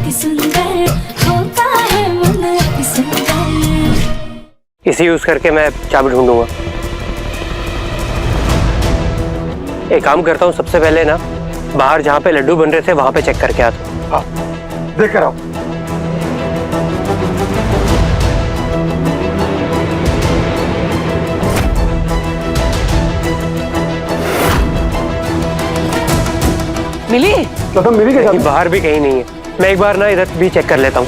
अति सुंदर होता है मन अति सुंदर। इसे यूज करके मैं चाबी ढूंढूंगा। एक काम करता हूँ, सबसे पहले ना बाहर जहाँ पे लड्डू बन रहे थे वहां पे चेक करके आता हूँ। हाँ, देख कर आओ। मिली? तो मिली क्या? बाहर भी कहीं नहीं है। मैं एक बार ना इधर भी चेक कर लेता हूँ।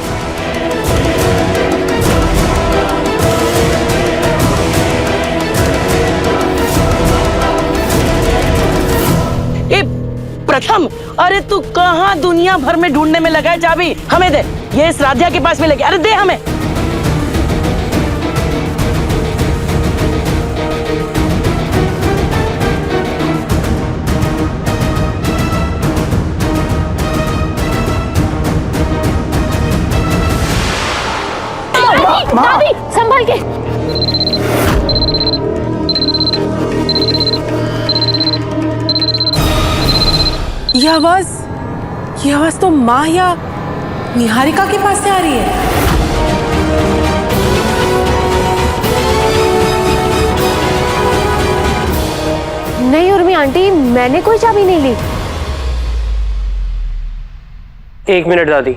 प्रथम, अरे तू कहाँ दुनिया भर में ढूंढने में लगा है चाबी? हमें दे, ये इस राधिया के पास मिलेगी। अरे दे हमें। चाबी संभल के। ये आवाज तो माँ या निहारिका के पास से आ रही है। नहीं उर्मी आंटी, मैंने कोई चाबी नहीं ली। एक मिनट दादी,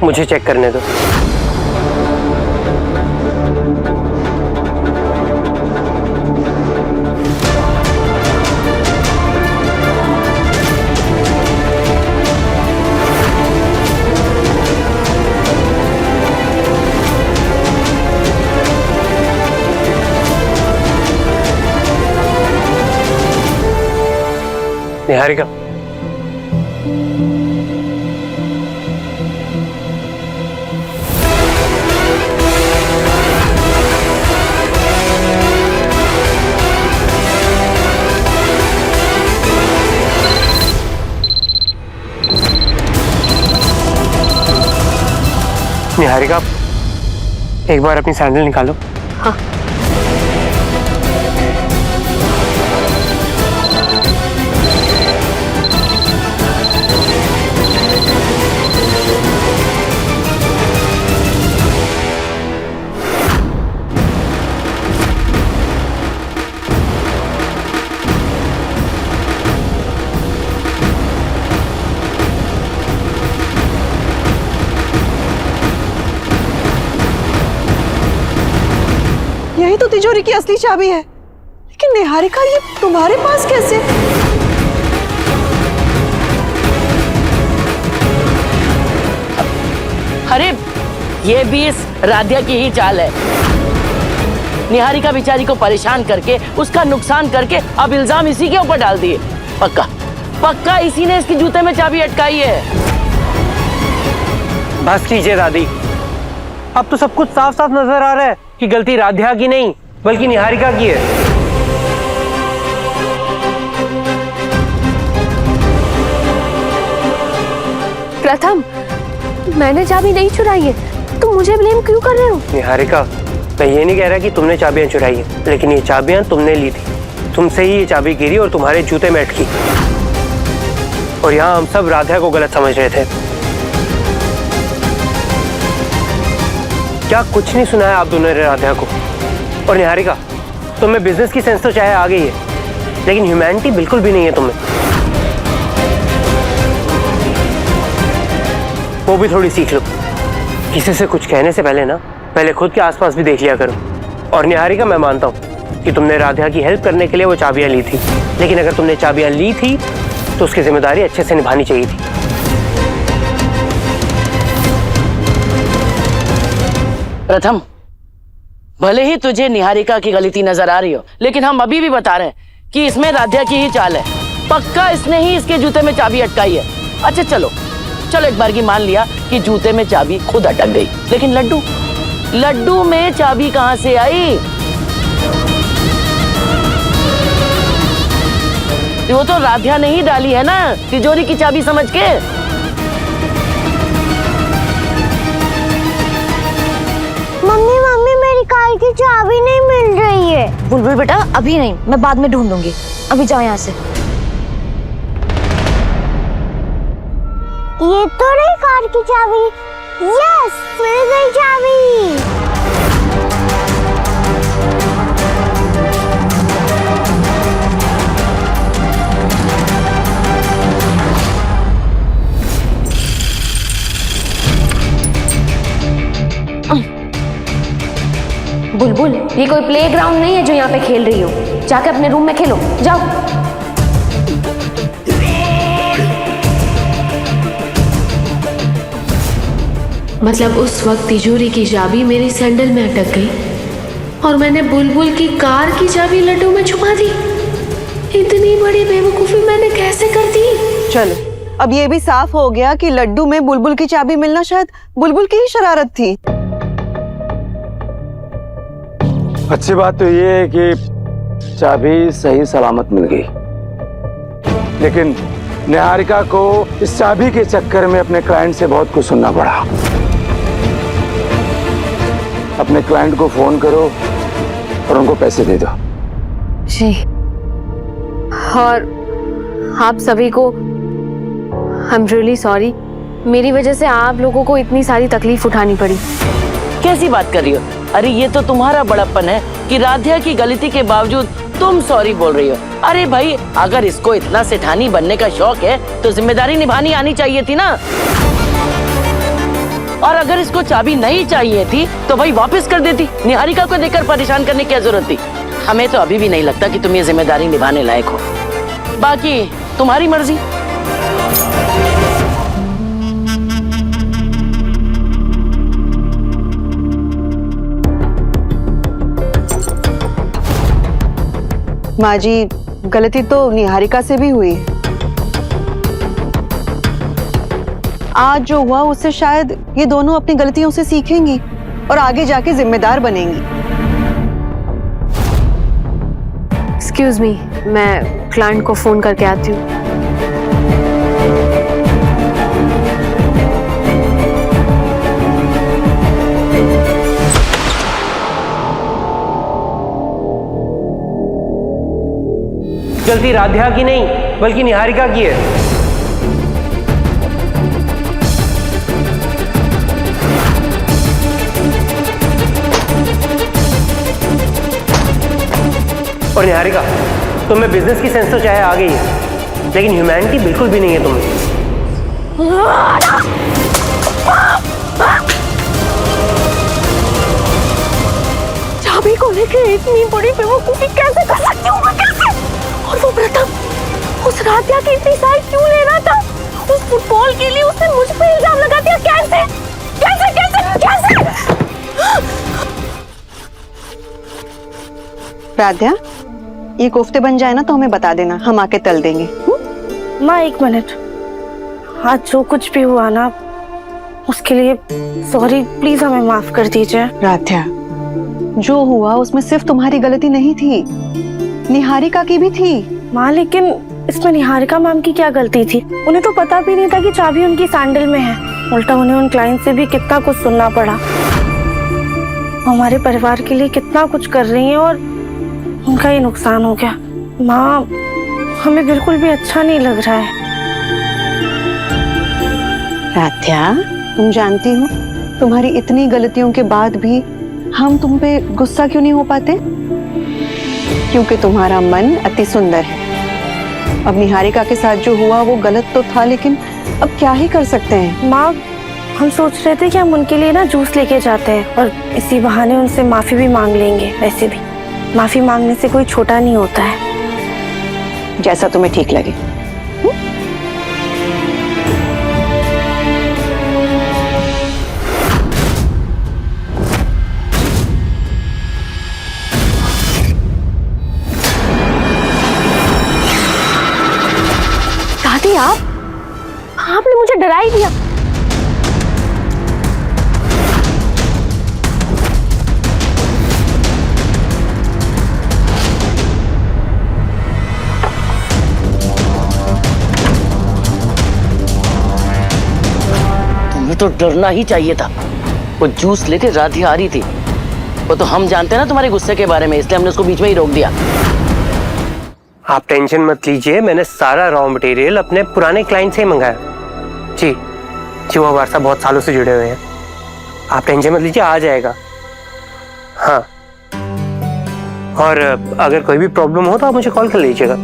मुझे चेक करने दो। निहारिका, निहारिका, एक बार अपनी सैंडल निकालो। हाँ। यही तो तिजोरी की असली चाबी है। लेकिन निहारिका, ये तुम्हारे पास कैसे? अरे ये भी इस राधिया की ही चाल है। निहारिका बेचारी को परेशान करके, उसका नुकसान करके अब इल्जाम इसी के ऊपर डाल दिए। पक्का पक्का इसी ने इसके जूते में चाबी अटकाई है। बस कीजिए दादी, अब तो सब कुछ साफ साफ नजर आ रहा है कि गलती राधिया की नहीं बल्कि निहारिका की है। प्रथम, मैंने चाबी नहीं चुराई है। तुम मुझे ब्लेम क्यों कर रहे हो? निहारिका, मैं ये नहीं कह रहा कि तुमने चाबियां चुराई है, लेकिन ये चाबियां तुमने ली थी। तुमसे ही ये चाबी गिरी और तुम्हारे जूते में अटकी। और यहाँ हम सब राधिया को गलत समझ रहे थे। क्या कुछ नहीं सुनाया आप दोनों ने राधिया को? और निहारिका, तुम्हें बिजनेस की सेंस तो चाहे आ गई है, लेकिन ह्यूमैनिटी बिल्कुल भी नहीं है तुम्हें। वो भी थोड़ी सीख लो। किसी से कुछ कहने से पहले ना पहले खुद के आसपास भी देख लिया करो। और निहारिका, मैं मानता हूँ कि तुमने राधिया की हेल्प करने के लिए वो चाबियां ली थी, लेकिन अगर तुमने चाबियां ली थी तो उसकी जिम्मेदारी अच्छे से निभानी चाहिए थी। प्रथम, भले ही तुझे निहारिका की गलती नजर आ रही हो, लेकिन हम अभी भी बता रहे हैं कि इसमें राधिया की ही चाल है। पक्का इसने ही इसके जूते में चाबी अटकाई है। अच्छा चलो एक बार की मान लिया कि जूते में चाबी खुद अटक गई, लेकिन लड्डू में चाबी कहां से आई? वो तो राधिया ने ही डाली है ना, तिजोरी की चाबी समझ के। मम्मी, मेरी कार की चाबी नहीं मिल रही है। बुलबुल बेटा, अभी नहीं, मैं बाद में ढूंढूंगी। अभी जाओ यहाँ से। ये तो नहीं कार कार की चाबी। यस, मिल गई चाबी। बुलबुल, ये कोई प्लेग्राउंड नहीं है जो यहाँ पे खेल रही हो। जाके अपने रूम में खेलो, जाओ। मतलब उस वक्त तिजोरी की चाबी मेरी सैंडल में अटक गई और मैंने बुलबुल की कार की चाबी लड्डू में छुपा दी। इतनी बड़ी बेवकूफी मैंने कैसे कर दी? चलो, अब ये भी साफ हो गया कि लड्डू में बुलबुल की चाबी मिलना शायद बुलबुल की ही शरारत थी। अच्छी बात तो ये है कि चाबी सही सलामत मिल गई, लेकिन निहारिका को इस चाबी के चक्कर में अपने क्लाइंट से बहुत कुछ सुनना पड़ा। अपने क्लाइंट को फोन करो और उनको पैसे दे दो। जी, और आप सभी को आई एम रियली सॉरी। मेरी वजह से आप लोगों को इतनी सारी तकलीफ उठानी पड़ी। कैसी बात कर रही हो? अरे ये तो तुम्हारा बड़प्पन है कि राध्या की गलती के बावजूद तुम सॉरी बोल रही हो। अरे भाई, अगर इसको इतना सेठानी बनने का शौक है तो जिम्मेदारी निभानी आनी चाहिए थी ना। और अगर इसको चाबी नहीं चाहिए थी तो भाई वापस कर देती। निहारिका को देकर परेशान करने की क्या जरूरत थी? हमें तो अभी भी नहीं लगता कि तुम ये जिम्मेदारी निभाने लायक हो। बाकी तुम्हारी मर्जी। माँ जी, गलती तो निहारिका से भी हुई। आज जो हुआ उससे शायद ये दोनों अपनी गलतियों से सीखेंगी और आगे जाके जिम्मेदार बनेंगी। एक्सक्यूज मी, मैं क्लाइंट को फोन करके आती हूँ। गलती राध्या की नहीं बल्कि निहारिका की है। और निहारिका, तुम्हें बिजनेस की सेंस तो चाहे आ गई है, लेकिन ह्यूमैनिटी बिल्कुल भी नहीं है तुम्हें। चाबी को लेके इतनी बड़ी बेवकूफी कैसे कर सकती हूँ मैं? कैसे? और वो प्रथम उस राध्या की इतनी साइड क्यों ले रहा था? उस फुटबॉल के लिए उसने मुझ पे इल्जाम लगा दिया। कैसे कैसे कैसे कैसे? राध्या, ये कोफ्ते बन जाए ना तो हमें बता देना, हम आके तल देंगे। माँ, एक मिनट। आज जो कुछ भी हुआ ना, उसके लिए सॉरी। प्लीज हमें माफ कर दीजिए। राध्या, जो हुआ उसमें सिर्फ तुम्हारी गलती नहीं थी, निहारिका की भी थी। माँ, लेकिन इसमें निहारिका मैम की क्या गलती थी? उन्हें तो पता भी नहीं था कि चाबी उनकी सैंडल में है। उल्टा उन्हें उन क्लाइंट से भी कितना कुछ सुनना पड़ा। हमारे परिवार के लिए कितना कुछ कर रही हैं और उनका ही नुकसान हो गया। माँ, हमें बिल्कुल भी अच्छा नहीं लग रहा है। राध्या, तुम जानती हो तुम्हारी इतनी गलतियों के बाद भी हम तुम पे गुस्सा क्यों नहीं हो पाते? क्योंकि तुम्हारा मन अति सुंदर है। अब निहारिका के साथ जो हुआ वो गलत तो था, लेकिन अब क्या ही कर सकते हैं। माँ, हम सोच रहे थे कि हम उनके लिए ना जूस लेके जाते हैं और इसी बहाने उनसे माफी भी मांग लेंगे। वैसे भी माफी मांगने से कोई छोटा नहीं होता है। जैसा तुम्हें ठीक लगे। दादी, आपने मुझे डरा ही दिया। तुम्हें तो डरना ही चाहिए था। वो जूस लेके राधिया आ रही थी। वो तो हम जानते हैं ना तुम्हारे गुस्से के बारे में, इसलिए हमने उसको बीच में ही रोक दिया। आप टेंशन मत लीजिए, मैंने सारा रॉ मटेरियल अपने पुराने क्लाइंट से ही मंगाया। जी, कि वो हमारे साथ बहुत सालों से जुड़े हुए हैं। आप टेंशन मत लीजिए, आ जाएगा। हाँ, और अगर कोई भी प्रॉब्लम हो तो आप मुझे कॉल कर लीजिएगा।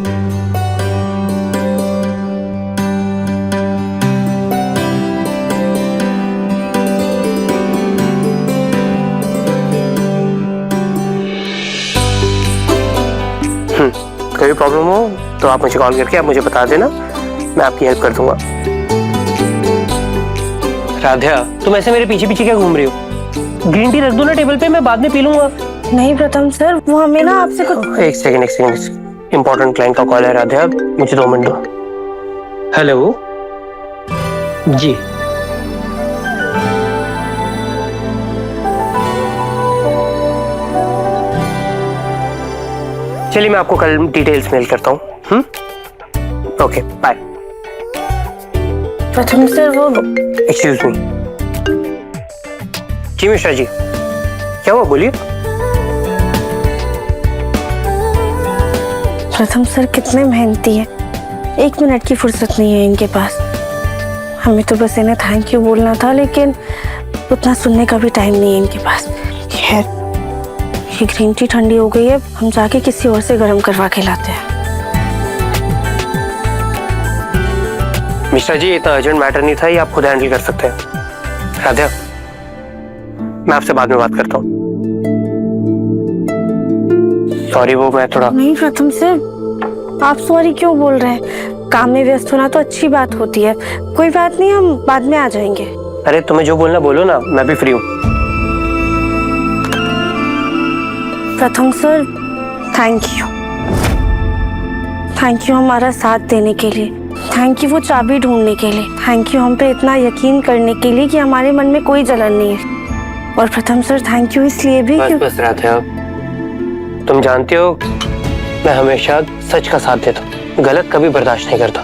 कोई भी प्रॉब्लम हो तो आप मुझे कॉल करके आप मुझे बता देना, मैं आपकी हेल्प कर दूंगा। राधा, तुम ऐसे मेरे पीछे पीछे क्या घूम रही हो? ग्रीन टी रख दो ना टेबल पे, मैं बाद में पी लूंगा। नहीं प्रथम सर, वो हमें ना आपसे कुछ। एक सेकंड, इंपॉर्टेंट क्लाइंट का कॉल है राधा, मुझे 2 मिनट दो। हेलो जी, चलिए मैं आपको कल डिटेल्स मेल करता हूँ। Okay bye. प्रथम सर वो। Excuse me. जी मिश्रा जी, क्या हुआ, बोलिए। प्रथम सर कितने मेहनती है, 1 मिनट की फुर्सत नहीं है इनके पास। हमें तो बस इन्हें थैंक यू बोलना था, लेकिन उतना सुनने का भी टाइम नहीं है इनके पास। खैर, ये ग्रीन टी ठंडी हो गई है, हम जाके किसी और से गर्म करवा के लाते हैं। मिश्रा जी, इतना अर्जेंट मैटर नहीं था, ये आप खुद हैंडल कर सकते हैं। राधा, मैं आपसे बाद में बात करता हूँ। सॉरी, वो मैं थोड़ा। नहीं प्रथम सर, आप सॉरी क्यों बोल रहे हैं? काम में व्यस्त होना तो अच्छी बात होती है। कोई बात नहीं, हम बाद में आ जाएंगे। अरे तुम्हें जो बोलना बोलो ना, मैं भी फ्री हूँ। प्रथम सर, थैंक यू हमारा साथ देने के लिए, थैंक यू वो चाबी ढूंढने के लिए, थैंक यू हम पे इतना यकीन करने के लिए कि हमारे मन में कोई जलन नहीं है। और प्रथम सर, थैंक यू इसलिए भी बस बस राधा, तुम जानते हो मैं हमेशा सच का साथ देता हूँ, गलत कभी बर्दाश्त नहीं करता,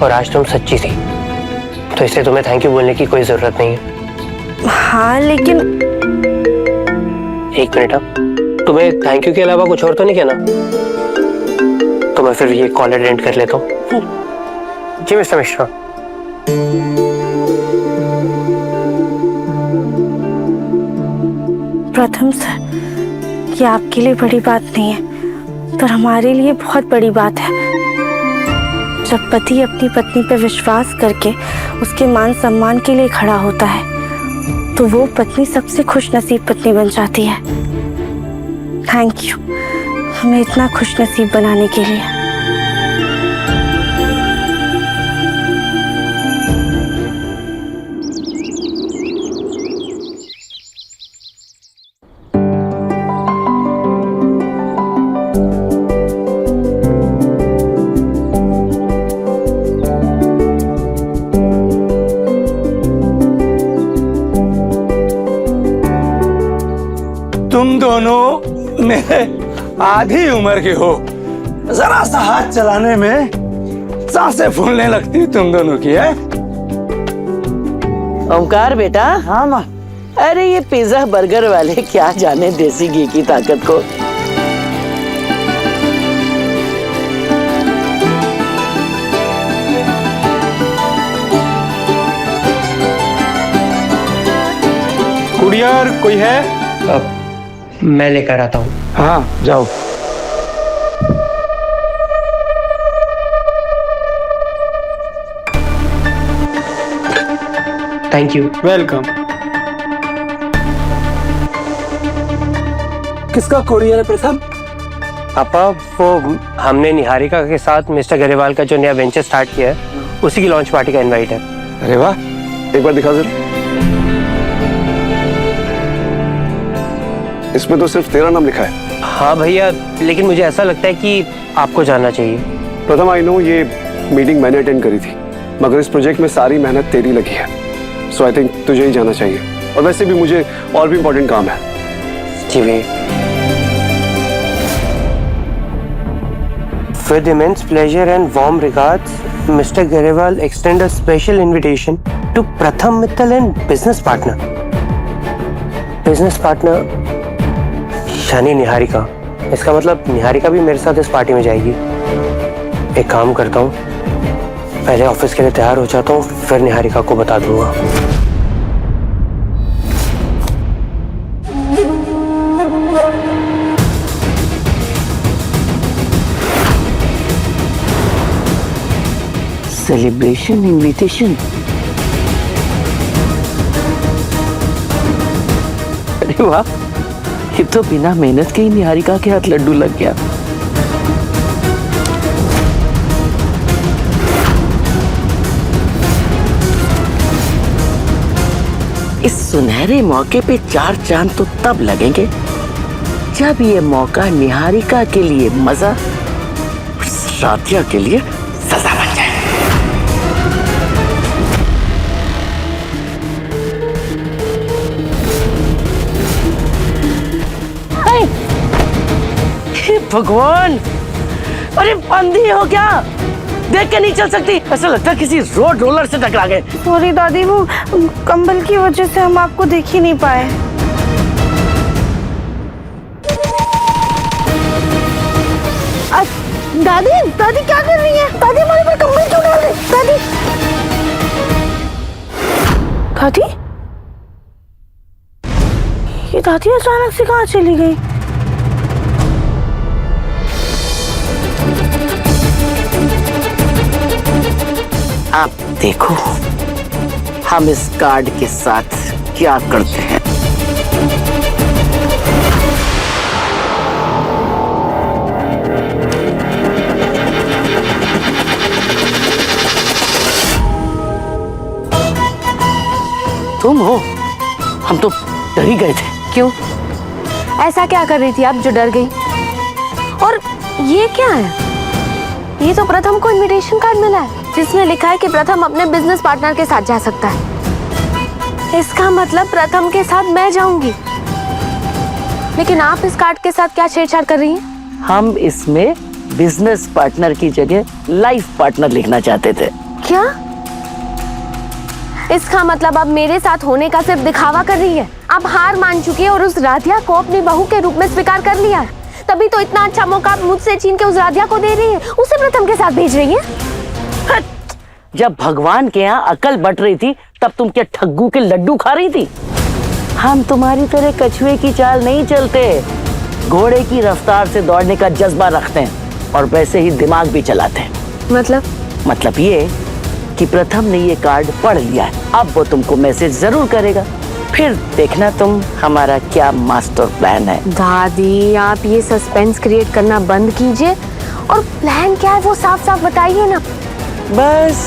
और आज तुम सच्ची थी, तो इसलिए तुम्हें थैंक यू बोलने की कोई जरूरत नहीं है। हाँ लेकिन। 1 मिनट, अब तुम्हें थैंक यू के अलावा कुछ और तो नहीं कहना? तो मैं फिर ये कॉल अटेंड कर लेता हूँ। जी मिस्टर मिश्रा। प्रथम सर, ये आपके लिए बड़ी बात नहीं है, पर हमारे लिए बहुत बड़ी बात है। जब पति अपनी पत्नी पर विश्वास करके उसके मान सम्मान के लिए खड़ा होता है, तो वो पत्नी सबसे खुश नसीब पत्नी बन जाती है। थैंक यू हमें इतना खुश नसीब बनाने के लिए। तुम दोनों मेरे आधी उम्र के हो, जरा सा हाथ चलाने में सांसें फूलने लगती तुम दोनों की है। ओमकार बेटा। हाँ माँ। अरे ये पिज्जा बर्गर वाले क्या जाने देसी घी की ताकत को। कुरियर कोई है? मैं लेकर आता हूँ। हाँ जाओ। Thank you. वेलकम। किसका कुरियर है प्रथम? पापा, वो हमने निहारिका के साथ मिस्टर गरेवाल का जो नया वेंचर स्टार्ट किया है, उसी की लॉन्च पार्टी का इनवाइट है। अरे वाह, एक बार दिखा जरा। इसमें तो सिर्फ तेरा नाम लिखा है। हाँ भैया, लेकिन मुझे ऐसा लगता है कि आपको जाना चाहिए। प्रथम, आई नो ये मीटिंग मैंने अटेंड करी थी, मगर इस प्रोजेक्ट में सारी मेहनत तेरी लगी है, सो आई थिंक तुझे ही जाना चाहिए। और वैसे भी मुझे और भी इम्पोर्टेंट काम है। जी भैया। With immense pleasure and warm regards, Mr. Garewal extend a special invitation to Pratham Mittal and business partner. Business partner यानी निहारिका। इसका मतलब निहारिका भी मेरे साथ इस पार्टी में जाएगी। एक काम करता हूँ, पहले ऑफिस के लिए तैयार हो जाता हूँ, फिर निहारिका को बता दूंगा। Celebration invitation. अरे वाह, ये तो बिना मेहनत के ही निहारिका के हाथ लड्डू लग गया। इस सुनहरे मौके पे 4 चांद तो तब लगेंगे जब ये मौका निहारिका के लिए मजा, राधिया के लिए सजा बन जाए। हे भगवान, अरे अंधी हो क्या? देख के नहीं चल सकती? ऐसा लगता है किसी रोड रोलर से टकरा गए। सॉरी दादी, वो कंबल की वजह से हम आपको देख ही नहीं पाए। दादी दादी क्या कर रही है? दादी हमारे पर कंबल क्यों डाल रही? दादी दादी, ये दादी अचानक से कहाँ चली गई? आप देखो हम इस कार्ड के साथ क्या करते हैं। तुम हो? हम तो डर ही गए थे। क्यों? ऐसा क्या कर रही थी आप जो डर गई? और ये क्या है? ये तो प्रथम को इनविटेशन कार्ड मिला है जिसमें लिखा है कि प्रथम अपने बिजनेस पार्टनर के साथ जा सकता है। इसका मतलब प्रथम के साथ मैं जाऊंगी। लेकिन आप इस कार्ड के साथ क्या छेड़छाड़ कर रही हैं? हम इसमें बिजनेस पार्टनर की जगह लाइफ पार्टनर लिखना चाहते थे। क्या? इसका मतलब आप मेरे साथ होने का सिर्फ दिखावा कर रही है। आप हार मान चुकी है और उस राधिया को अपनी बहू के रूप में स्वीकार कर लिया है। तभी तो इतना अच्छा मौका आप मुझसे छीन के उस राधिया को दे रही है, उसे प्रथम के साथ भेज रही है। जब भगवान के यहाँ अकल बट रही थी तब तुम क्या ठग्गू के लड्डू खा रही थी? हम तुम्हारी तरह कछुए की चाल नहीं चलते, घोड़े की रफ्तार से दौड़ने का जज्बा रखते हैं और वैसे ही दिमाग भी चलाते हैं। मतलब ये कि प्रथम ने ये कार्ड पढ़ लिया है, अब वो तुमको मैसेज जरूर करेगा। फिर देखना तुम हमारा क्या मास्टर प्लान है। दादी आप ये सस्पेंस क्रिएट करना बंद कीजिए और प्लान क्या है वो साफ साफ बताइए ना। बस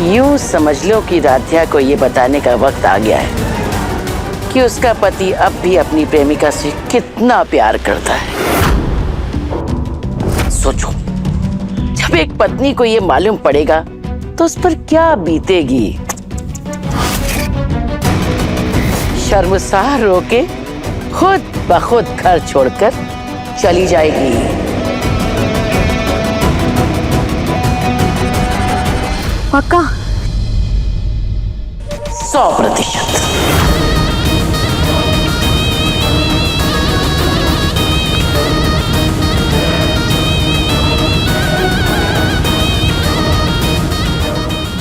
यूं समझ लो कि राधिया को ये बताने का वक्त आ गया है कि उसका पति अब भी अपनी प्रेमिका से कितना प्यार करता है। सोचो, जब एक पत्नी को ये मालूम पड़ेगा तो उस पर क्या बीतेगी। शर्मसार होके खुद ब खुद घर छोड़कर चली जाएगी। पक्का? 100%।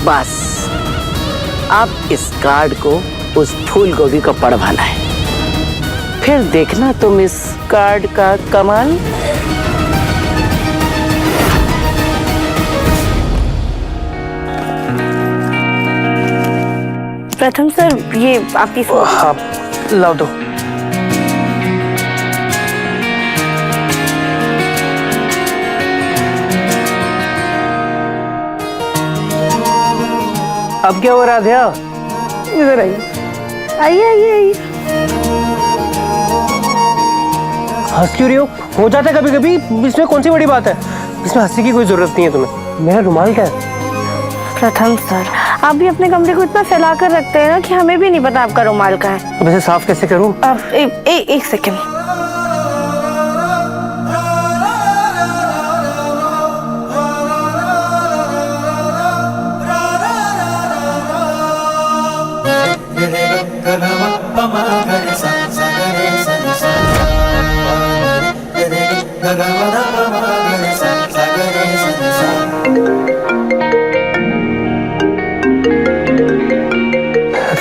बस अब इस कार्ड को उस फूल गोभी को पढ़वाना है, फिर देखना तुम इस कार्ड का कमाल। प्रथम सर, ये आपकी हाँ, लाओ दो। अब क्या हो रहा था? इधर आइए। आइए आइए आइए। हंस क्यों रही हो जाता है कभी कभी, इसमें कौन सी बड़ी बात है? इसमें हंसी की कोई जरूरत नहीं है तुम्हें। मेरा रुमाल क्या है? प्रथम सर, आप भी अपने कमरे को इतना फैला कर रखते हैं ना कि हमें भी नहीं पता आपका रुमाल कहाँ है। अब इसे साफ कैसे करूं? अब एक सेकंड।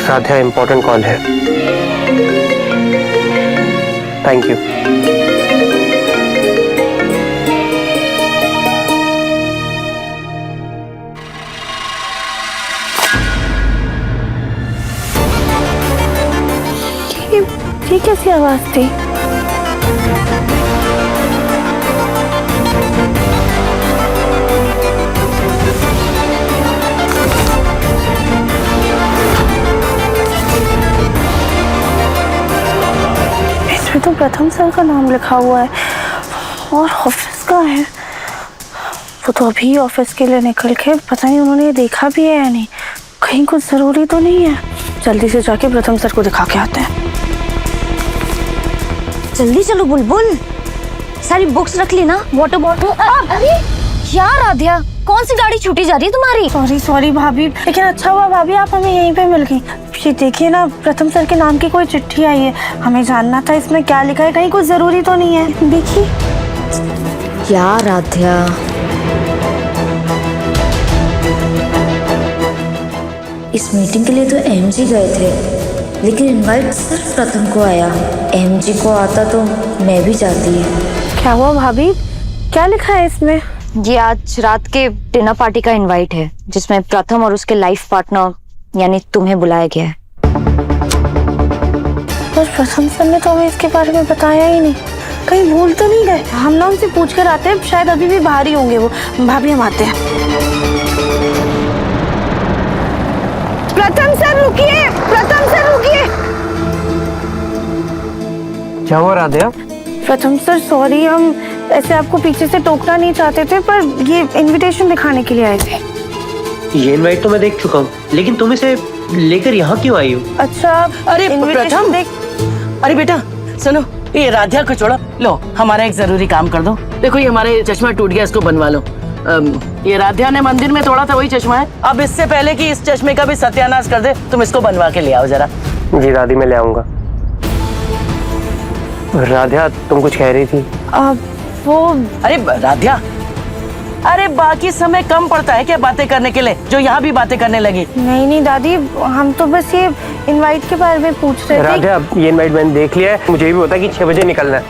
राधिया, इंपॉर्टेंट कॉल है। Thank you. ये कैसी आवाज थी? इसमें तो प्रथम सर का नाम लिखा हुआ है और ऑफिस का है। वो तो अभी ऑफिस के लिए निकल के, पता नहीं उन्होंने देखा भी है या नहीं। कहीं कुछ जरूरी तो नहीं है। जल्दी से जाके प्रथम सर को दिखा के आते हैं। जल्दी चलो बुलबुल, सारी बुक्स रख ली ना, वाटर बॉटल। अरे यार राधिया, कौन सी गाड़ी छूटी जा रही है तुम्हारी? सॉरी भाभी, लेकिन अच्छा हुआ भाभी आप हमें यहीं पे मिल गई। ये देखिए ना, प्रथम सर के नाम की कोई चिट्ठी आई है। हमें जानना था इसमें क्या लिखा है, कहीं कुछ जरूरी तो नहीं है। देखिए। यार राधिया, इस मीटिंग के लिए तो एमजी गए थे, लेकिन इनवाइट सिर्फ प्रथम को आया। एमजी को आता तो मैं भी जाती। क्या हुआ भाभी, क्या लिखा है इसमें? ये आज रात के डिनर पार्टी का इनवाइट है, जिसमें प्रथम और उसके लाइफ पार्टनर यानी तुम्हें बुलाया गया है। पर प्रथम सर ने तो हमें इसके बारे में बताया ही नहीं। कहीं भूल तो नहीं गए? हम ना उनसे पूछ कर आते हैं, शायद अभी भी बाहर ही होंगे वो। भाभी हम आते हैं। प्रथम सर रुकिए, प्रथम सर रुकिए। क्या हुआ राधिया? प्रथम सर सॉरी, हम ऐसे आपको पीछे से टोकना नहीं चाहते थे, पर ये इनविटेशन दिखाने के लिए आए थे। ये इनवाइट तो मैं देख चुका हूँ, लेकिन तुम इसे लेकर यहाँ क्यों आई हो? अच्छा अरे प्रथम, अरे बेटा सुनो, ये राधिया को छोड़ो, लो हमारा एक जरूरी काम कर दो। देखो ये हमारे चश्मा टूट गया, इसको बनवा लो। ये राधिया ने मंदिर में तोड़ा था, वही चश्मा है। अब इससे पहले कि इस चश्मे का भी सत्यानाश कर दे, तुम इसको बनवा के ले आओ जरा। जी दादी, मैं ले आऊंगा। राधिया, तुम कुछ कह रही थी? वो अरे राधिया, अरे बाकी समय कम पड़ता है क्या बातें करने के लिए, जो यहाँ भी बातें करने लगी? नहीं दादी, हम तो बस ये इनवाइट के बारे में पूछ रहे थे। राधिया, ये इनवाइट मैंने देख लिया है। मुझे भी पता है कि 6 बजे निकलना है।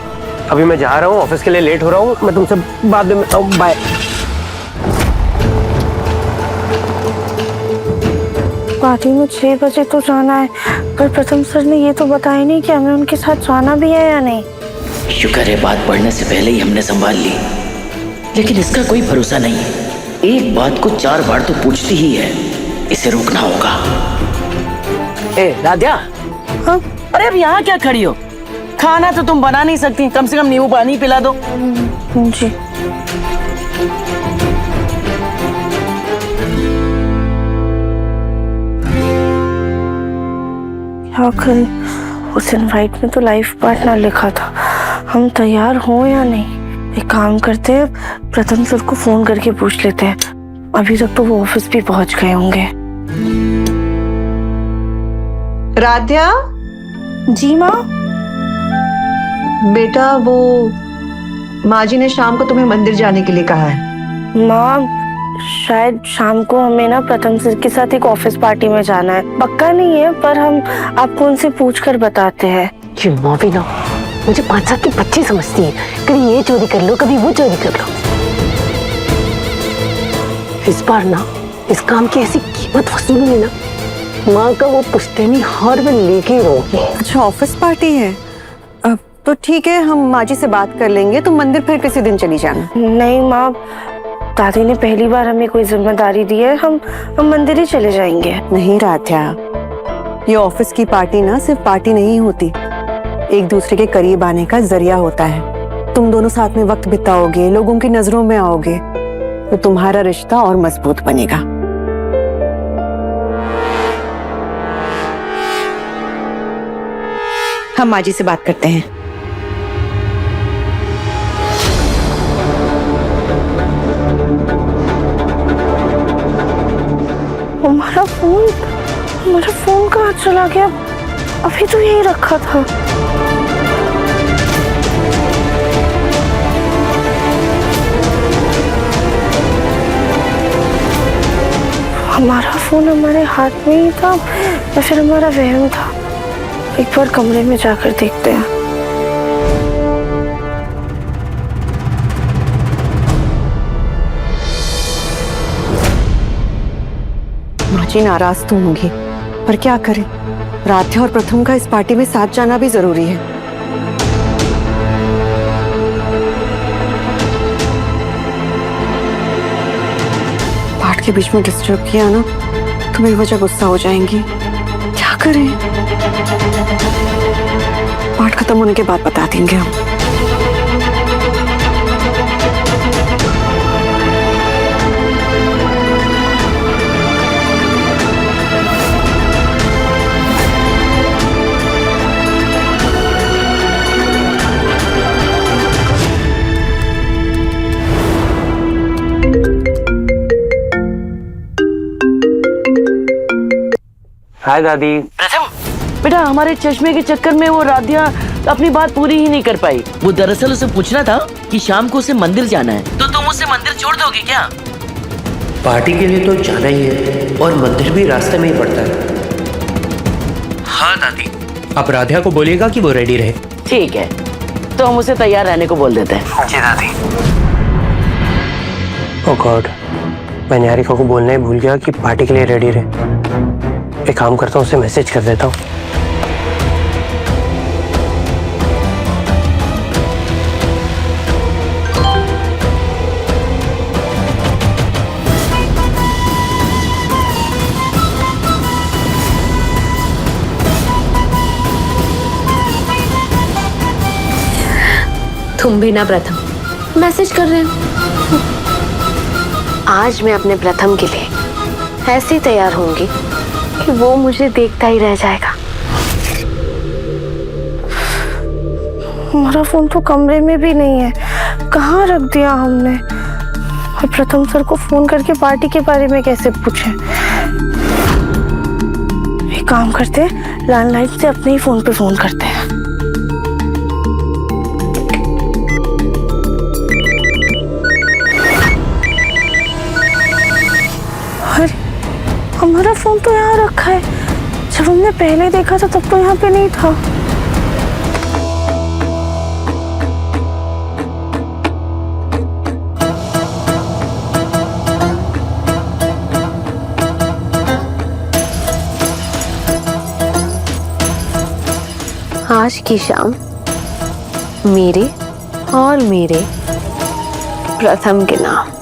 अभी मैं जा रहा हूँ, ऑफिस के लिए लेट हो रहा हूँ। मैं तुमसे बाद में मिलता हूँ, बाय। पार्टी में 6 बजे तो जाना है, पर प्रथम सर ने ये तो बताया नहीं कि हमें उनके साथ जाना भी है या नहीं। शुक्र है बात बढ़ने से पहले ही हमने संभाल ली, लेकिन इसका कोई भरोसा नहीं है। एक बात को 4 बार तो पूछती ही है, इसे रोकना होगा। ए राधिया, हाँ? अरे अब यहाँ क्या खड़ी हो? खाना तो तुम बना नहीं सकती, कम से कम नींबू पानी पिला दो। जी। आखिर उस इनवाइट में तो लाइफ पार्टनर लिखा था। हम तैयार हो या नहीं? एक काम करते हैं, प्रथम सर को फोन करके पूछ लेते हैं। अभी तक तो वो ऑफिस भी पहुंच गए होंगे। राधिया। जी माँ। बेटा, वो माँ जी ने शाम को तुम्हें मंदिर जाने के लिए कहा है। माँ, शायद शाम को हमें ना प्रथम सर के साथ एक ऑफिस पार्टी में जाना है। पक्का नहीं है, पर हम आपको उनसे पूछ कर बताते हैं। ये माँ भी ना मुझे 5-7 के बच्चे समझती है। कभी ये चोरी कर लो, कभी वो चोरी कर लो। इस बार ना इस काम की ऐसी कीमत वसूली ना, माँ का वो पुश्तैनी हार में लेके रहोगी। अच्छा, ऑफिस पार्टी है? अब तो ठीक है, हम माँ जी से बात कर लेंगे। तुम मंदिर फिर किसी दिन चली जाना। नहीं माँ, दादी ने पहली बार हमें कोई जिम्मेदारी दी है, हम मंदिर ही चले जाएंगे। नहीं राधिया, ये ऑफिस की पार्टी ना सिर्फ पार्टी नहीं होती, एक दूसरे के करीब आने का जरिया होता है। तुम दोनों साथ में वक्त बिताओगे, लोगों की नजरों में आओगे, तो तुम्हारा रिश्ता और मजबूत बनेगा। हम माँ जी से बात करते हैं। हमारा फोन कहाँ चला गया? अभी तो यही रखा था। हमारा फोन हमारे हाथ में ही था या फिर हमारा वहम था? एक बार कमरे में जाकर देखते हैं। माँ जी नाराज तो होंगी, पर क्या करें, राध्या और प्रथम का इस पार्टी में साथ जाना भी जरूरी है। पाठ के बीच में डिस्टर्ब किया ना तो मेरी वजह गुस्सा हो जाएंगी। क्या करें? पाठ खत्म होने के बाद बता देंगे हम। हाय दादी। प्रथम बेटा, हमारे चश्मे के चक्कर में वो राध्या अपनी बात पूरी ही नहीं कर पाई। वो दरअसल उसे पूछना था कि शाम को उसे मंदिर जाना है, तो तुम उसे मंदिर छोड़ दोगे क्या? पार्टी के लिए तो जाना ही है और मंदिर भी रास्ते में ही पड़ता है। हाँ दादी, आप राध्या को बोलिएगा कि वो रेडी रहे। ठीक है, तो हम उसे तैयार रहने को बोल देते हैं। जी दादी। ओह गॉड, मैं निहारिका को बोलना ही भूल गया कि पार्टी के लिए रेडी रहे। एक काम करता हूँ, उसे मैसेज कर देता हूँ। तुम भी ना प्रथम मैसेज कर रहे हो। आज मैं अपने प्रथम के लिए ऐसे तैयार होंगी कि वो मुझे देखता ही रह जाएगा। हमारा फोन तो कमरे में भी नहीं है, कहाँ रख दिया हमने? और प्रथम सर को फोन करके पार्टी के बारे में कैसे पूछे? एक काम करते हैं, लैंडलाइन से अपने ही फोन पे फोन करते हैं। अरे हमारा फोन तो यहाँ रखा है। जब हमने पहले देखा था तब तो यहाँ पे नहीं था। आज की शाम मेरे और मेरे प्रथम के नाम।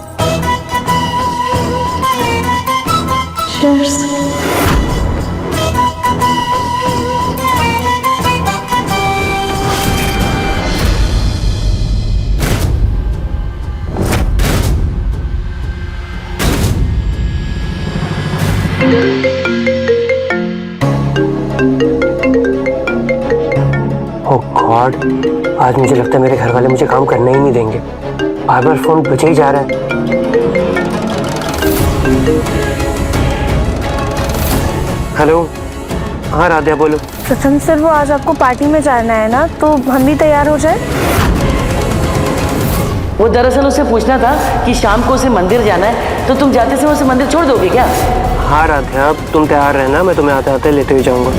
Cheers. ओह गॉड, आज मुझे लगता है मेरे घर वाले मुझे काम करने ही नहीं देंगे। बार बार फोन बजे ही जा रहा है। हेलो, हाँ राध्या बोलो। प्रथम सर, वो आज आपको पार्टी में जाना है ना, तो हम भी तैयार हो जाए? वो दरअसल उसे पूछना था कि शाम को उसे मंदिर जाना है, तो तुम जाते समय उसे मंदिर छोड़ दोगे क्या? हाँ राध्या, तुम तैयार रहना, मैं तुम्हें आते आते लेते हुए जाऊंगा।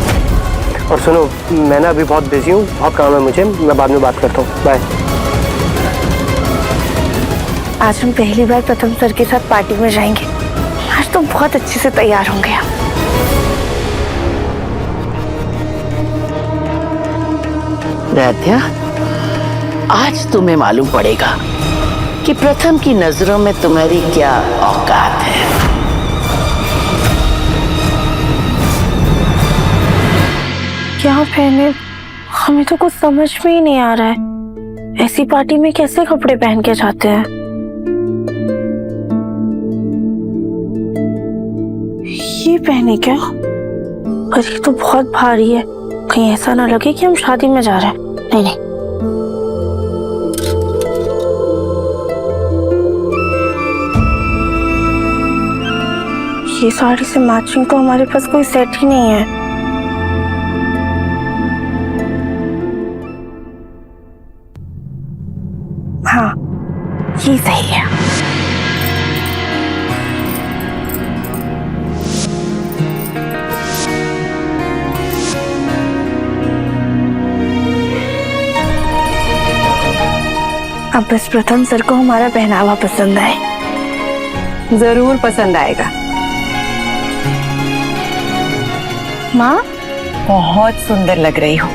और सुनो, मैं ना अभी बहुत बिजी हूँ, बहुत काम है मुझे, मैं बाद में बात करता हूँ। बाय। आज हम पहली बार प्रथम सर के साथ पार्टी में जाएंगे। आज तो बहुत अच्छे से तैयार होंगे हम। राध्या, आज तुम्हें मालूम पड़ेगा कि प्रथम की नजरों में तुम्हारी क्या औकात है। क्या पहने? हमें तो कुछ समझ में ही नहीं आ रहा है। ऐसी पार्टी में कैसे कपड़े पहन के जाते हैं? ये पहने क्या? अरे ये तो बहुत भारी है, कहीं ऐसा ना लगे कि हम शादी में जा रहे हैं। नहीं नहीं, ये साड़ी से मैचिंग तो हमारे पास कोई सेट ही नहीं है। हाँ, ये सही है। अब बस प्रथम सर को हमारा पहनावा पसंद आए। जरूर पसंद आएगा। माँ, बहुत सुंदर लग रही हो।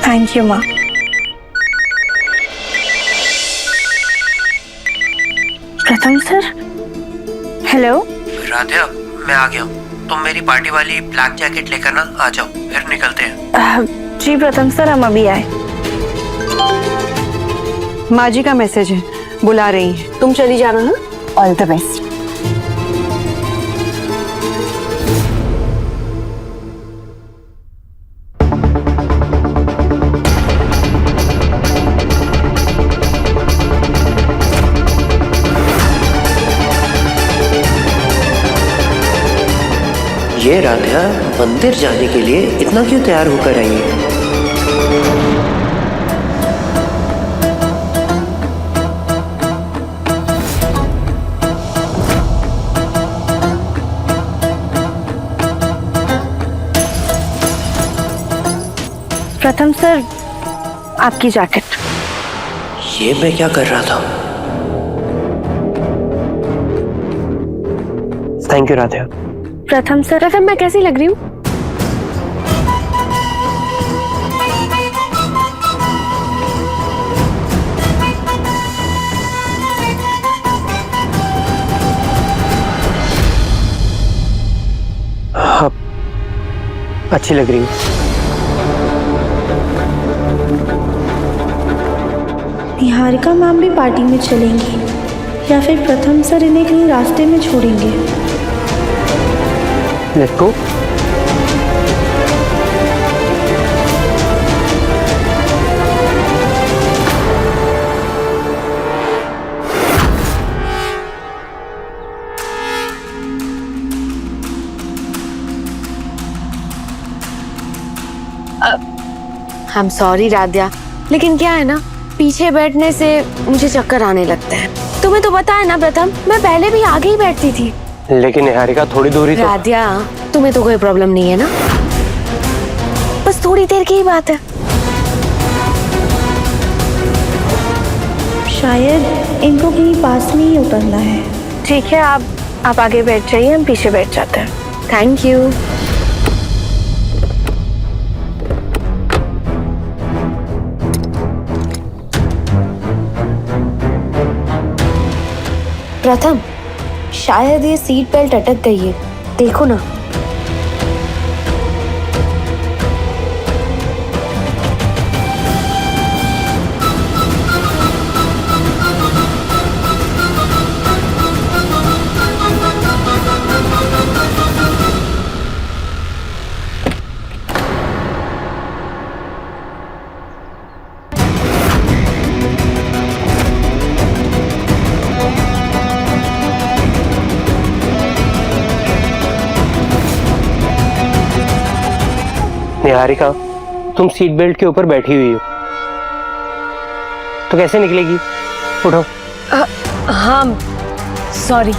थैंक यू माँ। प्रथम सर। हेलो। राधिया, मैं आ गया हूँ। तुम मेरी पार्टी वाली ब्लैक जैकेट लेकर ना आ जाओ, फिर निकलते हैं। जी प्रथम सर, हम अभी आए। माँ जी का मैसेज है, बुला रही हैं। तुम चली जाना ना। All the best. ये राधिया मंदिर जाने के लिए इतना क्यों तैयार होकर आई है? प्रथम सर, आपकी जैकेट। ये मैं क्या कर रहा था? Thank you Radhiya. प्रथम सर। प्रथम, मैं कैसी लग रही हूँ? हाँ, अच्छी लग रही हूँ। निहारिका मैम भी पार्टी में चलेंगी या फिर प्रथम सर इन्हें कहीं रास्ते में छोड़ेंगे? Let's go. I am sorry Radhya, लेकिन क्या है ना, पीछे बैठने से मुझे चक्कर आने लगते हैं। तुम्हें तो पता है ना प्रथम, मैं पहले भी आगे ही बैठती थी। लेकिन निहारिका थोड़ी दूरी तो... राध्या, तुम्हें तो कोई प्रॉब्लम नहीं है ना? बस थोड़ी देर की ही बात है। शायद इनको कहीं पास में ही उतरना है। ठीक है, आप आगे बैठ जाइए, हम पीछे बैठ जाते हैं। Thank you. प्रथम, शायद ये सीट बेल्ट अटक गई है, देखो ना। निहारिका, तुम सीट बेल्ट के ऊपर बैठी हुई हो, तो कैसे निकलेगी? उठो। हाँ, सॉरी।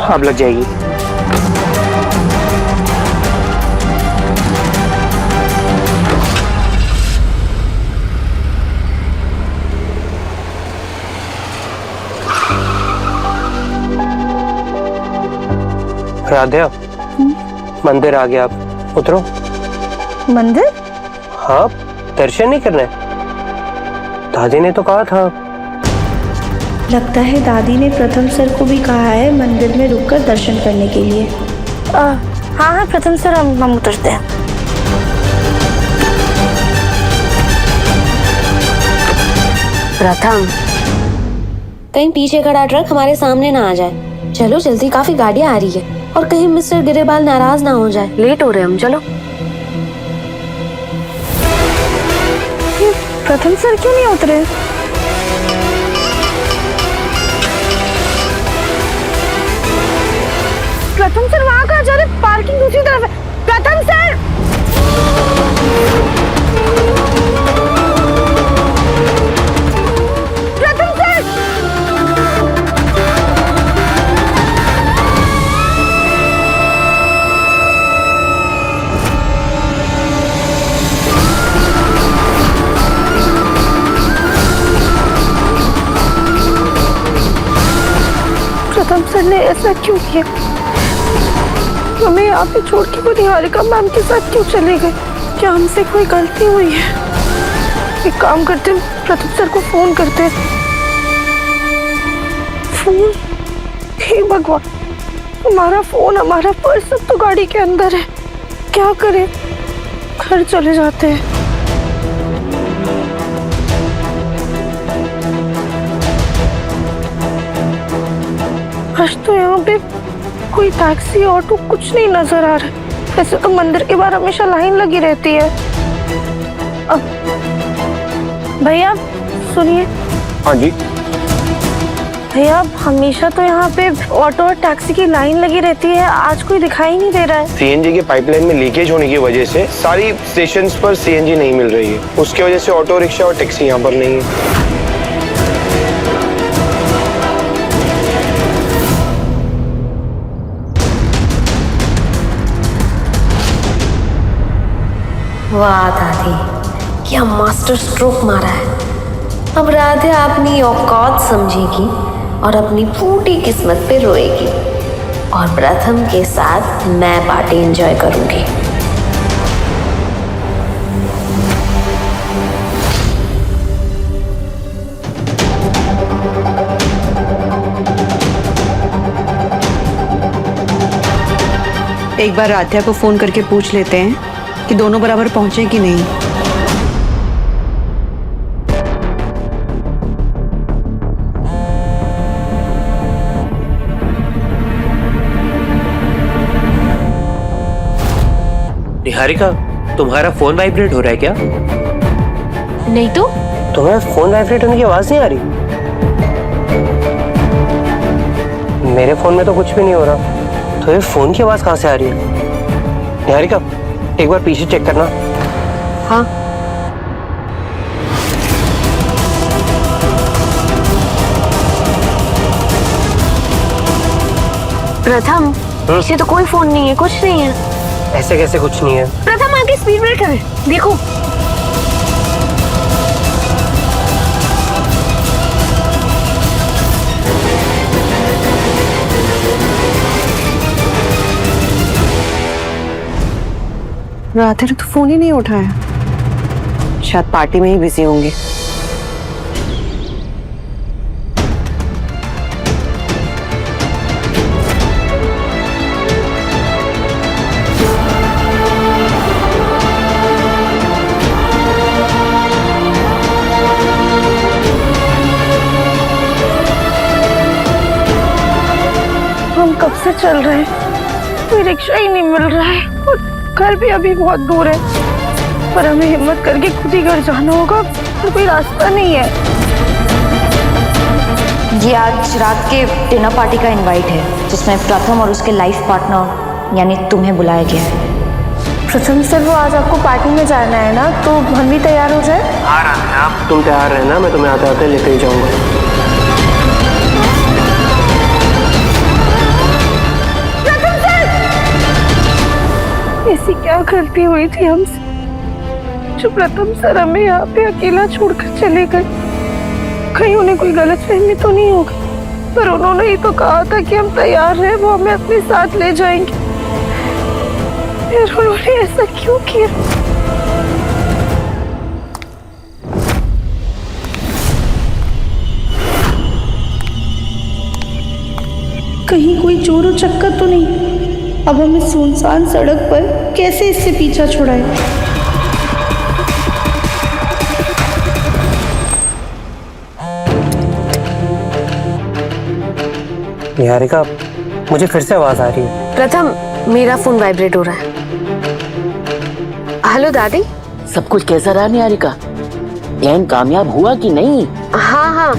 अब लग जाएगी। राधिया, मंदिर आ गया, आप उतरो। मंदिर? हाँ, दर्शन नहीं करना है? दादी ने तो कहा था। लगता है दादी ने प्रथम सर को भी कहा है मंदिर में रुककर दर्शन करने के लिए। हाँ, प्रथम सर, हम उतरते हैं। प्रथम, कहीं पीछे खड़ा ट्रक हमारे सामने ना आ जाए। चलो जल्दी, काफी गाड़ियां आ रही है, और कहीं मिस्टर गिरेबाल नाराज ना हो जाए। लेट हो रहे हम, चलो। प्रथम सर क्यों नहीं उतरे? प्रथम सर वहां कहाँ जा रहे? पार्किंग दूसरी तरफ है। प्रथम सर! प्रथम सर! प्रथम सर ने ऐसा क्यों किया? हमें यहाँ पे छोड़ के वो निहारिका मैम के साथ क्यों चले गए? क्या हमसे कोई गलती हुई है? एक काम करते हैं, प्रथम सर को फोन करते हैं। फोन? हे भगवान, हमारा फोन, हमारा पर्स सब तो गाड़ी के अंदर है। क्या करें? घर चले जाते हैं। आज तो यहाँ पे कोई टैक्सी ऑटो कुछ नहीं नजर आ रहा। वैसे तो मंदिर के बाहर हमेशा लाइन लगी रहती है। भैया सुनिए। हाँ जी। भैया हमेशा तो यहाँ पे ऑटो और टैक्सी की लाइन लगी रहती है, आज कोई दिखाई नहीं दे रहा है। सीएनजी के पाइपलाइन में लीकेज होने की वजह से सारी स्टेशंस पर सीएनजी नहीं मिल रही है। उसकी वजह से ऑटो रिक्शा और टैक्सी यहाँ पर नहीं है। वाह दादी, क्या मास्टर स्ट्रोक मारा है। अब राधा अपनी औकात समझेगी और अपनी फूटी किस्मत पे रोएगी, और प्रथम के साथ मैं पार्टी एंजॉय करूंगी। एक बार राध्या को फोन करके पूछ लेते हैं कि दोनों बराबर पहुंचे कि नहीं। निहारिका, तुम्हारा फोन वाइब्रेट हो रहा है क्या? नहीं तो तुम्हें फोन वाइब्रेट होने की आवाज नहीं आ रही? मेरे फोन में तो कुछ भी नहीं हो रहा, तो ये फोन की आवाज कहां से आ रही है? निहारिका, एक बार पीछे चेक करना। हाँ। प्रथम, इसे तो कोई फोन नहीं है, कुछ नहीं है। ऐसे कैसे कुछ नहीं है? प्रथम आगे स्पीड ब्रेकर है, देखो। राधे ने तो फोन ही नहीं उठाया, शायद पार्टी में ही बिजी होंगे। हम कब से चल रहे हैं, कोई रिक्शा ही नहीं मिल रहा है, और घर भी अभी बहुत दूर है, पर हमें हिम्मत करके खुद ही घर जाना होगा, और कोई रास्ता नहीं है। ये आज रात के डिनर पार्टी का इनवाइट है, जिसमें प्रथम और उसके लाइफ पार्टनर यानी तुम्हें बुलाया गया है। प्रथम सर, वो आज आपको पार्टी में जाना है ना, तो हम भी तैयार हो जाए। हाँ राधा, तुम तैयार रहना, मैं तुम्हें आते आते लेते ही जाऊंगा। ऐसी क्या गलती हुई थी हमसे, जो प्रथम सर हमें यहाँ पे अकेला छोड़कर चले गए? कहीं उन्हें कोई गलतफहमी तो नहीं हो गई? पर उन्होंने ही तो कहा था कि हम तैयार हैं, वो हमें अपने साथ ले जाएंगे। फिर उन्होंने ऐसा क्यों किया? कहीं कोई चोर उचक्का तो नहीं? अब हमें सुनसान सड़क पर कैसे इससे पीछा छुड़ाए? निहारिका, मुझे फिर से आवाज आ रही है। प्रथम, मेरा फोन वाइब्रेट हो रहा है। हेलो दादी। सब कुछ कैसा रहा निहारिका? प्लान कामयाब हुआ कि नहीं? हाँ हाँ,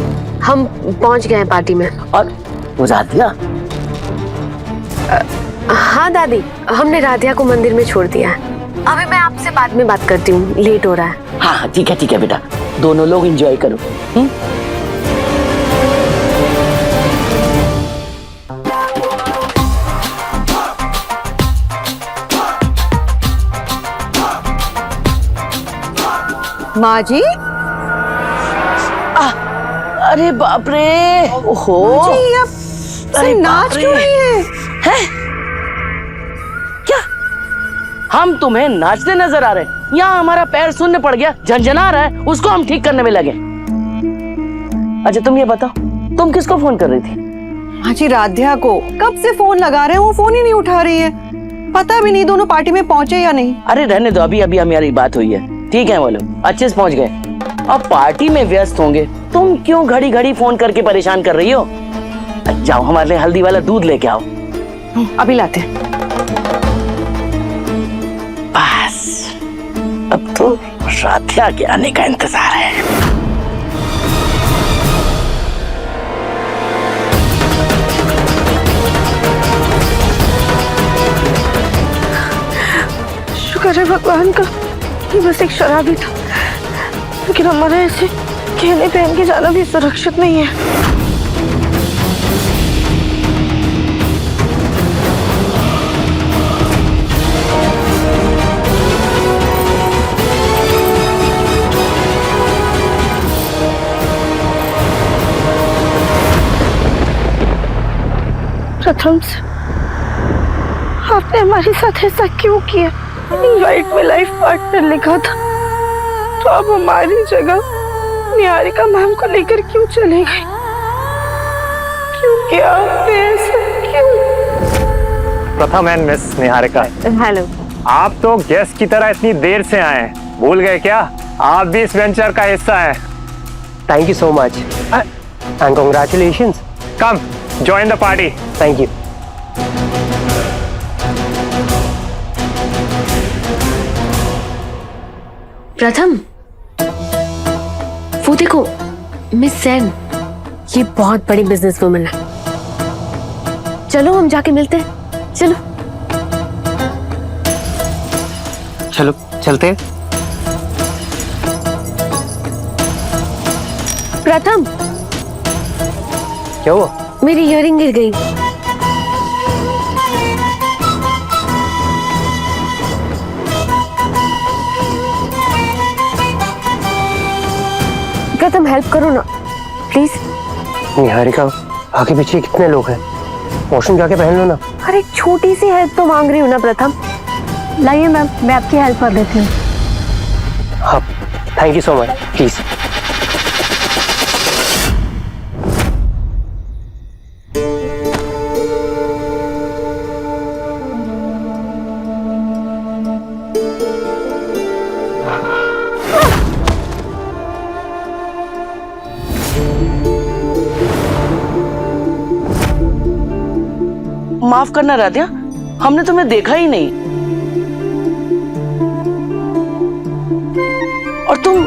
हम पहुंच गए हैं पार्टी में। और वो राधिया? हाँ दादी, हमने राधिया को मंदिर में छोड़ दिया है। अभी मैं आपसे बाद में बात करती हूँ, लेट हो रहा है। हाँ ठीक है बेटा, दोनों लोग एंजॉय करो। माँ जी। अरे बाप रे, ओहो जी, आप अरे नाच क्यों रही है? हम तुम्हें नाचते नजर आ रहे हैं। यहाँ हमारा पैर शून्य पड़ गया, झंझना रहा है, उसको हम ठीक करने में लगे। अच्छा तुम ये बताओ, तुम किसको फोन कर रही थी? हाँ जी, राध्या को। कब से फोन लगा रहे हैं, वो फोन ही नहीं उठा रही है। पता भी नहीं दोनों पार्टी में पहुंचे या नहीं। अरे रहने दो, अभी अभी हमारी बात हुई है। ठीक है वो लोग अच्छे से पहुंच गए, अब पार्टी में व्यस्त होंगे। तुम क्यों घड़ी घड़ी फोन करके परेशान कर रही हो? जाओ हमारे लिए हल्दी वाला दूध लेके आओ। अभी लाते हैं। बस अब तो राध्या के आने का इंतजार है। शुक्र है भगवान का, ये बस एक शराबी था, लेकिन हमारे ऐसे कहने पहन के जाना भी सुरक्षित नहीं है। प्रथम से आपने हमारे साथ ऐसा क्यों किया? इनवाइट में लाइफ पार्टनर लिखा था, तो अब हमारी जगह निहारिका मैम को लेकर क्यों चले गए? क्यों किया आपने ऐसा, क्यों? प्रथम एंड मिस निहारिका, हेलो। आप तो गेस्ट की तरह इतनी देर से आए, भूल गए क्या आप भी इस वेंचर का हिस्सा हैं? Thank you so much and congratulations. Come join the party. Thank you. प्रथम, वो देखो मिस सेन, ये बहुत बड़ी बिजनेस वुमन है। चलो हम जाके मिलते हैं, चलो। चलो चलते हैं। प्रथम, क्या हुआ? मेरी इयररिंग गिर गई। प्रथम हेल्प करो ना प्लीज। निहारिका, आगे पीछे कितने लोग हैं, वॉशरूम जाके पहन लो ना। अरे छोटी सी हेल्प तो मांग रही हूँ ना प्रथम। लाइए मैम, मैं आपकी हेल्प कर देती हूँ। हाँ thank you so much, please. माफ करना राध्या, हमने तुम्हें देखा ही नहीं। और तुम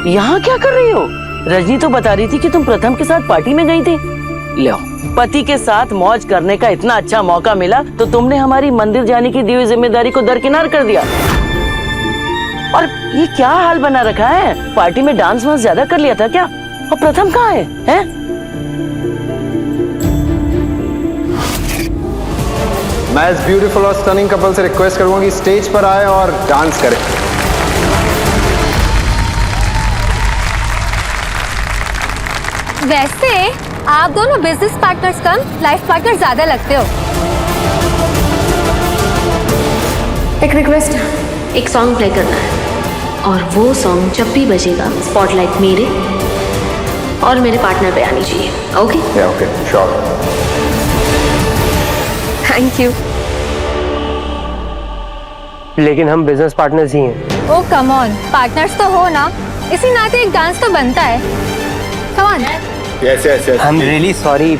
यहाँ क्या कर रही हो? रजनी तो बता रही थी कि तुम प्रथम के साथ पार्टी में गई थी। लो, पति के साथ मौज करने का इतना अच्छा मौका मिला तो तुमने हमारी मंदिर जाने की दी हुई जिम्मेदारी को दरकिनार कर दिया। और ये क्या हाल बना रखा है? पार्टी में डांस वांस ज्यादा कर लिया था क्या? और प्रथम कहाँ है? मैं इस ब्यूटीफुल और स्टनिंग कपल से रिक्वेस्ट करूंगा कि स्टेज पर आए और डांस करें। वैसे आप दोनों बिजनेस पार्टनर्स कम लाइफ पार्टनर ज्यादा लगते हो। एक रिक्वेस्ट, एक सॉन्ग प्ले करना है और वो सॉन्ग जब भी बजेगा स्पॉटलाइट मेरे और मेरे पार्टनर पे आनी चाहिए। Okay? Okay, sure. Thank you. लेकिन हम बिजनेस पार्टनर्स ही हैं। ओ कम ऑन, पार्टनर्स तो हो ना, इसी नाते एक डांस तो बनता है। Come on. Yes yes yes. I am really sorry,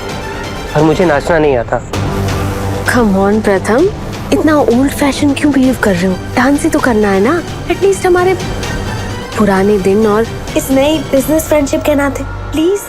पर मुझे नाचना नहीं आता। कम ऑन प्रथम, इतना ओल्ड फैशन क्यों बिहेव कर रहे हो? डांस ही तो करना है ना, एटलीस्ट हमारे पुराने दिन और इस नई बिजनेस फ्रेंडशिप के नाते प्लीज।